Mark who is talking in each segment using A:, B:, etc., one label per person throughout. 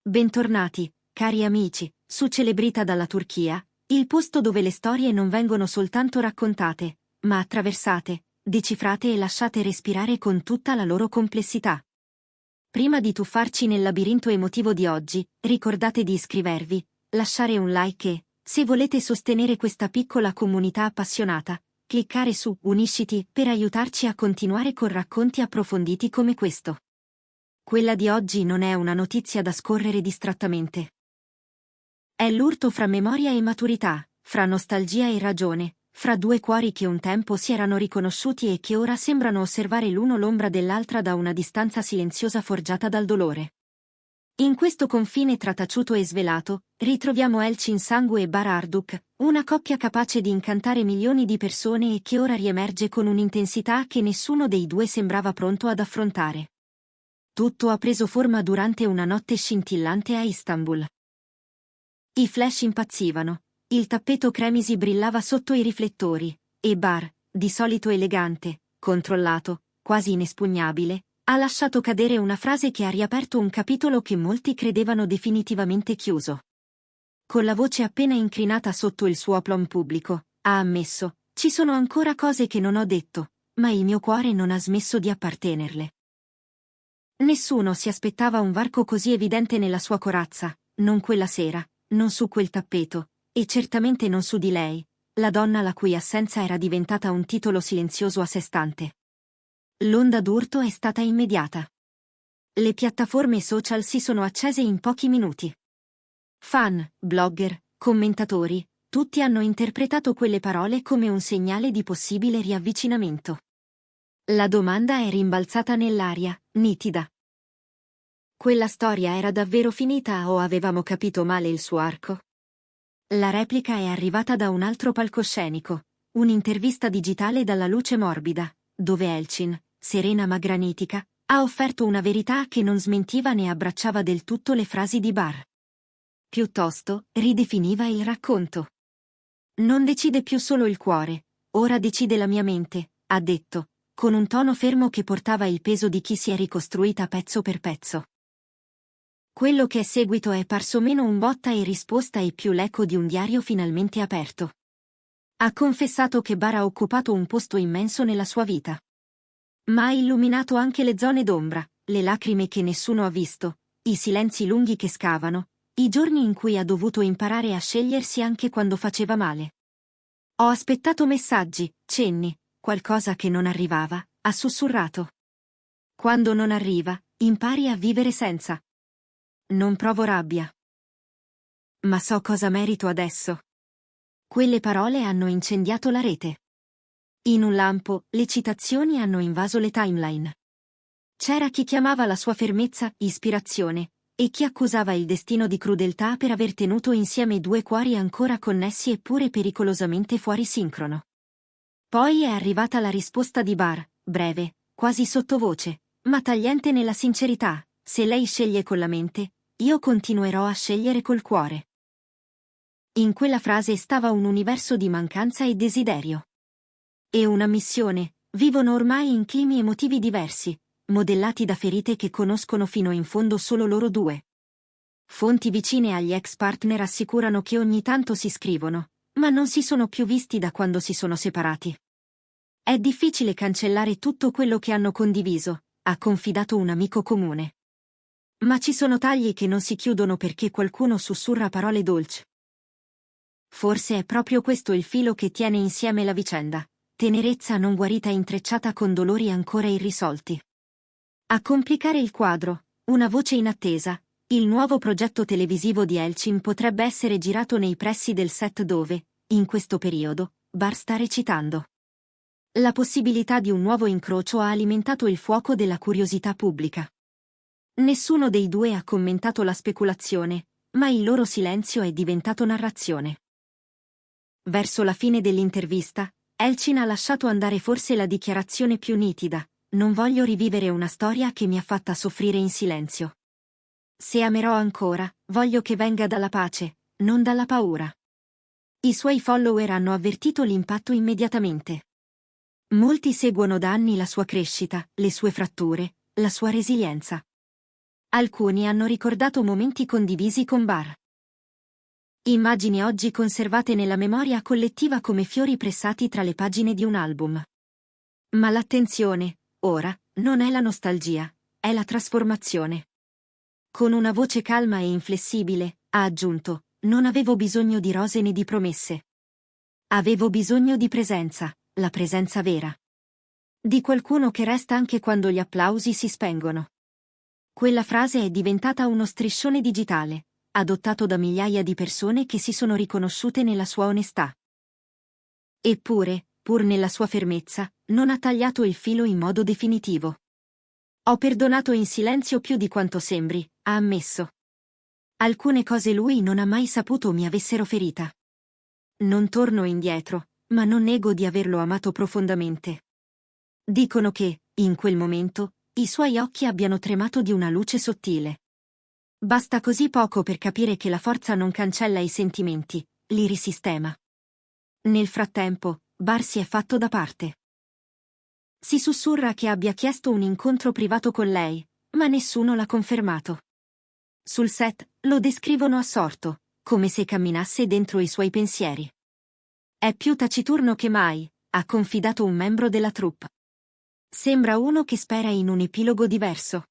A: Bentornati, cari amici, su Celebrita dalla Turchia, il posto dove le storie non vengono soltanto raccontate, ma attraversate, decifrate e lasciate respirare con tutta la loro complessità. Prima di tuffarci nel labirinto emotivo di oggi, ricordate di iscrivervi, lasciare un like e, se volete sostenere questa piccola comunità appassionata, cliccare su Unisciti per aiutarci a continuare con racconti approfonditi come questo. Quella di oggi non è una notizia da scorrere distrattamente. È l'urto fra memoria e maturità, fra nostalgia e ragione, fra due cuori che un tempo si erano riconosciuti e che ora sembrano osservare l'uno l'ombra dell'altra da una distanza silenziosa forgiata dal dolore. In questo confine tra taciuto e svelato, ritroviamo Elçin Sangu e Bara Arduç, una coppia capace di incantare milioni di persone e che ora riemerge con un'intensità che nessuno dei due sembrava pronto ad affrontare. Tutto ha preso forma durante una notte scintillante a Istanbul. I flash impazzivano, il tappeto cremisi brillava sotto i riflettori, e Bar, di solito elegante, controllato, quasi inespugnabile, ha lasciato cadere una frase che ha riaperto un capitolo che molti credevano definitivamente chiuso. Con la voce appena incrinata sotto il suo aplomb pubblico, ha ammesso: «Ci sono ancora cose che non ho detto, ma il mio cuore non ha smesso di appartenerle». Nessuno si aspettava un varco così evidente nella sua corazza, non quella sera, non su quel tappeto, e certamente non su di lei, la donna la cui assenza era diventata un titolo silenzioso a sé stante. L'onda d'urto è stata immediata. Le piattaforme social si sono accese in pochi minuti. Fan, blogger, commentatori, tutti hanno interpretato quelle parole come un segnale di possibile riavvicinamento. La domanda è rimbalzata nell'aria, nitida. Quella storia era davvero finita o avevamo capito male il suo arco? La replica è arrivata da un altro palcoscenico, un'intervista digitale dalla luce morbida, dove Elçin, serena ma granitica, ha offerto una verità che non smentiva né abbracciava del tutto le frasi di Bar. Piuttosto, ridefiniva il racconto. «Non decide più solo il cuore, ora decide la mia mente», ha detto, con un tono fermo che portava il peso di chi si è ricostruita pezzo per pezzo. Quello che è seguito è parso meno un botta e risposta e più l'eco di un diario finalmente aperto. Ha confessato che Bar ha occupato un posto immenso nella sua vita. Ma ha illuminato anche le zone d'ombra, le lacrime che nessuno ha visto, i silenzi lunghi che scavano, i giorni in cui ha dovuto imparare a scegliersi anche quando faceva male. «Ho aspettato messaggi, cenni, qualcosa che non arrivava», ha sussurrato. «Quando non arriva, impari a vivere senza. Non provo rabbia. Ma so cosa merito adesso». Quelle parole hanno incendiato la rete. In un lampo, le citazioni hanno invaso le timeline. C'era chi chiamava la sua fermezza ispirazione, e chi accusava il destino di crudeltà per aver tenuto insieme due cuori ancora connessi eppure pericolosamente fuori sincrono. Poi è arrivata la risposta di Bar, breve, quasi sottovoce, ma tagliente nella sincerità: «Se lei sceglie con la mente, io continuerò a scegliere col cuore». In quella frase stava un universo di mancanza e desiderio. E una missione: vivono ormai in climi emotivi diversi, modellati da ferite che conoscono fino in fondo solo loro due. Fonti vicine agli ex partner assicurano che ogni tanto si scrivono, ma non si sono più visti da quando si sono separati. È difficile cancellare tutto quello che hanno condiviso, ha confidato un amico comune. Ma ci sono tagli che non si chiudono perché qualcuno sussurra parole dolci. Forse è proprio questo il filo che tiene insieme la vicenda: tenerezza non guarita intrecciata con dolori ancora irrisolti. A complicare il quadro, una voce inattesa: il nuovo progetto televisivo di Elçin potrebbe essere girato nei pressi del set dove, in questo periodo, Bar sta recitando. La possibilità di un nuovo incrocio ha alimentato il fuoco della curiosità pubblica. Nessuno dei due ha commentato la speculazione, ma il loro silenzio è diventato narrazione. Verso la fine dell'intervista, Elçin ha lasciato andare forse la dichiarazione più nitida: «Non voglio rivivere una storia che mi ha fatta soffrire in silenzio. Se amerò ancora, voglio che venga dalla pace, non dalla paura». I suoi follower hanno avvertito l'impatto immediatamente. Molti seguono da anni la sua crescita, le sue fratture, la sua resilienza. Alcuni hanno ricordato momenti condivisi con Bar. Immagini oggi conservate nella memoria collettiva come fiori pressati tra le pagine di un album. Ma l'attenzione, ora, non è la nostalgia, è la trasformazione. Con una voce calma e inflessibile, ha aggiunto, non avevo bisogno di rose né di promesse. Avevo bisogno di presenza, la presenza vera. Di qualcuno che resta anche quando gli applausi si spengono. Quella frase è diventata uno striscione digitale, adottato da migliaia di persone che si sono riconosciute nella sua onestà. Eppure, pur nella sua fermezza, non ha tagliato il filo in modo definitivo. Ho perdonato in silenzio più di quanto sembri, ha ammesso. Alcune cose lui non ha mai saputo mi avessero ferita. Non torno indietro, ma non nego di averlo amato profondamente. Dicono che, in quel momento, i suoi occhi abbiano tremato di una luce sottile. Basta così poco per capire che la forza non cancella i sentimenti, li risistema. Nel frattempo, Bar si è fatto da parte. Si sussurra che abbia chiesto un incontro privato con lei, ma nessuno l'ha confermato. Sul set, lo descrivono assorto, come se camminasse dentro i suoi pensieri. È più taciturno che mai, ha confidato un membro della troupe. Sembra uno che spera in un epilogo diverso.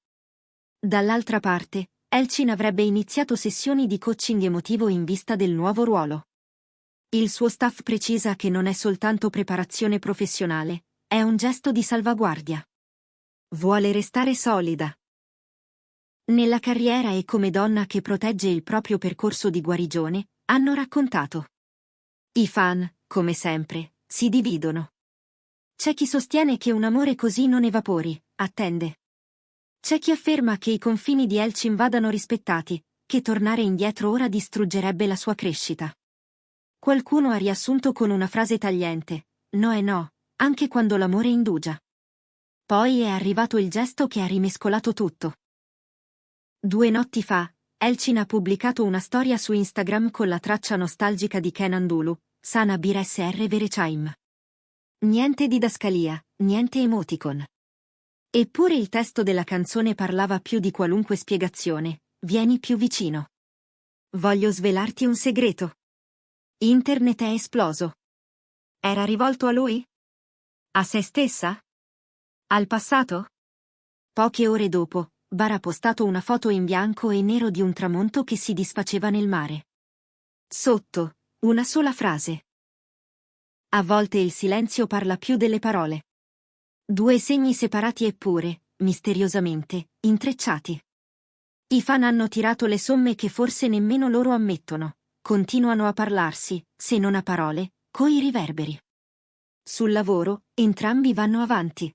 A: Dall'altra parte, Elchin avrebbe iniziato sessioni di coaching emotivo in vista del nuovo ruolo. Il suo staff precisa che non è soltanto preparazione professionale, è un gesto di salvaguardia. Vuole restare solida. Nella carriera e come donna che protegge il proprio percorso di guarigione, hanno raccontato. I fan, come sempre, si dividono. C'è chi sostiene che un amore così non evapori, attende. C'è chi afferma che i confini di Elchin vadano rispettati, che tornare indietro ora distruggerebbe la sua crescita. Qualcuno ha riassunto con una frase tagliente, no è no, anche quando l'amore indugia. Poi è arrivato il gesto che ha rimescolato tutto. 2 notti fa, Elchin ha pubblicato una storia su Instagram con la traccia nostalgica di Kenan Dulu, Sana Bir Sr Verechaim. Niente didascalia, niente emoticon. Eppure il testo della canzone parlava più di qualunque spiegazione, vieni più vicino. Voglio svelarti un segreto. Internet è esploso. Era rivolto a lui? A se stessa? Al passato? Poche ore dopo, Bar ha postato una foto in bianco e nero di un tramonto che si disfaceva nel mare. Sotto, una sola frase. A volte il silenzio parla più delle parole. 2 segni separati eppure, misteriosamente, intrecciati. I fan hanno tirato le somme che forse nemmeno loro ammettono. Continuano a parlarsi, se non a parole, coi riverberi. Sul lavoro, entrambi vanno avanti.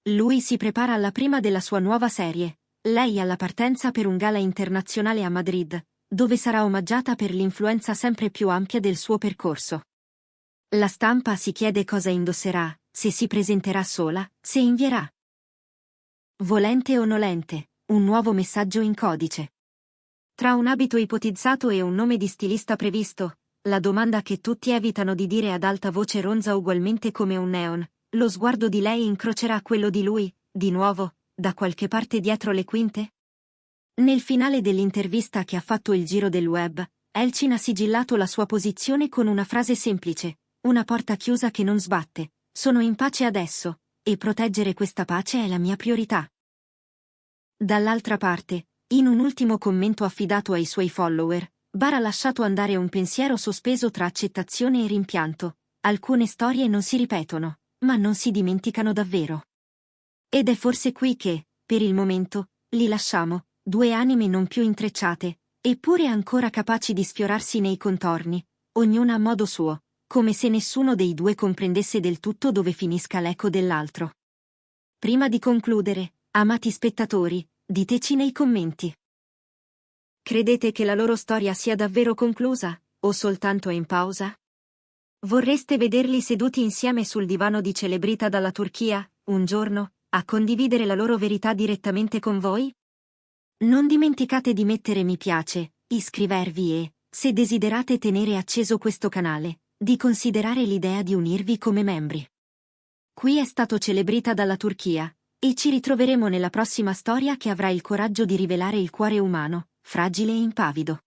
A: Lui si prepara alla prima della sua nuova serie, lei alla partenza per un gala internazionale a Madrid, dove sarà omaggiata per l'influenza sempre più ampia del suo percorso. La stampa si chiede cosa indosserà, se si presenterà sola, se invierà. Volente o nolente, un nuovo messaggio in codice. Tra un abito ipotizzato e un nome di stilista previsto, la domanda che tutti evitano di dire ad alta voce ronza ugualmente come un neon, lo sguardo di lei incrocerà quello di lui, di nuovo, da qualche parte dietro le quinte? Nel finale dell'intervista che ha fatto il giro del web, Elchin ha sigillato la sua posizione con una frase semplice, una porta chiusa che non sbatte, sono in pace adesso, e proteggere questa pace è la mia priorità. Dall'altra parte, in un ultimo commento affidato ai suoi follower, Bar ha lasciato andare un pensiero sospeso tra accettazione e rimpianto. Alcune storie non si ripetono, ma non si dimenticano davvero. Ed è forse qui che, per il momento, li lasciamo, 2 anime non più intrecciate, eppure ancora capaci di sfiorarsi nei contorni, ognuna a modo suo, come se nessuno dei 2 comprendesse del tutto dove finisca l'eco dell'altro. Prima di concludere, amati spettatori, diteci nei commenti. Credete che la loro storia sia davvero conclusa, o soltanto in pausa? Vorreste vederli seduti insieme sul divano di celebrita dalla Turchia, un giorno, a condividere la loro verità direttamente con voi? Non dimenticate di mettere mi piace, iscrivervi e, se desiderate tenere acceso questo canale, di considerare l'idea di unirvi come membri. Qui è stato Celebrita dalla Turchia, E ci ritroveremo nella prossima storia che avrà il coraggio di rivelare il cuore umano, fragile e impavido.